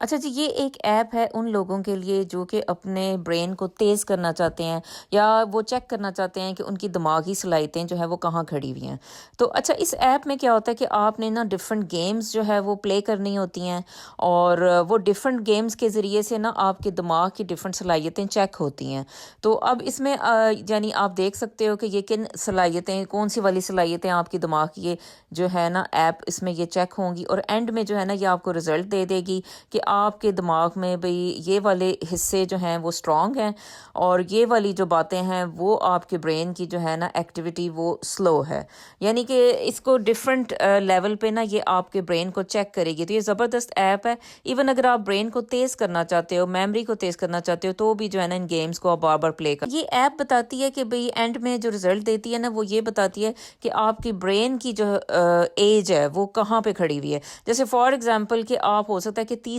اچھا جی، یہ ایک ایپ ہے ان لوگوں کے لیے جو کہ اپنے برین کو تیز کرنا چاہتے ہیں یا وہ چیک کرنا چاہتے ہیں کہ ان کی دماغی صلاحیتیں جو ہے وہ کہاں کھڑی ہوئی ہیں۔ تو اچھا، اس ایپ میں کیا ہوتا ہے کہ آپ نے نا ڈفرینٹ گیمز جو ہے وہ پلے کرنی ہوتی ہیں، اور وہ ڈفرینٹ گیمز کے ذریعے سے نا آپ کے دماغ کی ڈفرینٹ صلاحیتیں چیک ہوتی ہیں۔ تو اب اس میں یعنی آپ دیکھ سکتے ہو کہ یہ کن صلاحیتیں، کون سی والی صلاحیتیں آپ کی دماغ کی یہ جو ہے نا ایپ اس میں یہ چیک ہوں گی، اور اینڈ میں جو ہے نا یہ آپ کو رزلٹ دے دے گی کہ آپ کے دماغ میں بھئی یہ والے حصے جو ہیں وہ سٹرونگ ہیں، اور یہ والی جو باتیں ہیں وہ آپ کے برین کی جو ہے نا ایکٹیویٹی وہ سلو ہے۔ یعنی کہ اس کو ڈفرینٹ لیول پہ نا یہ آپ کے برین کو چیک کرے گی۔ تو یہ زبردست ایپ ہے۔ ایون اگر آپ برین کو تیز کرنا چاہتے ہو، میموری کو تیز کرنا چاہتے ہو، تو بھی جو ہے نا ان گیمز کو آپ بار بار پلے کر۔ یہ ایپ بتاتی ہے کہ بھئی اینڈ میں جو رزلٹ دیتی ہے نا وہ یہ بتاتی ہے کہ آپ کی برین کی جو ایج ہے وہ کہاں پہ کھڑی ہوئی ہے۔ جیسے فار ایگزامپل کہ آپ ہو سکتا ہے کہ 30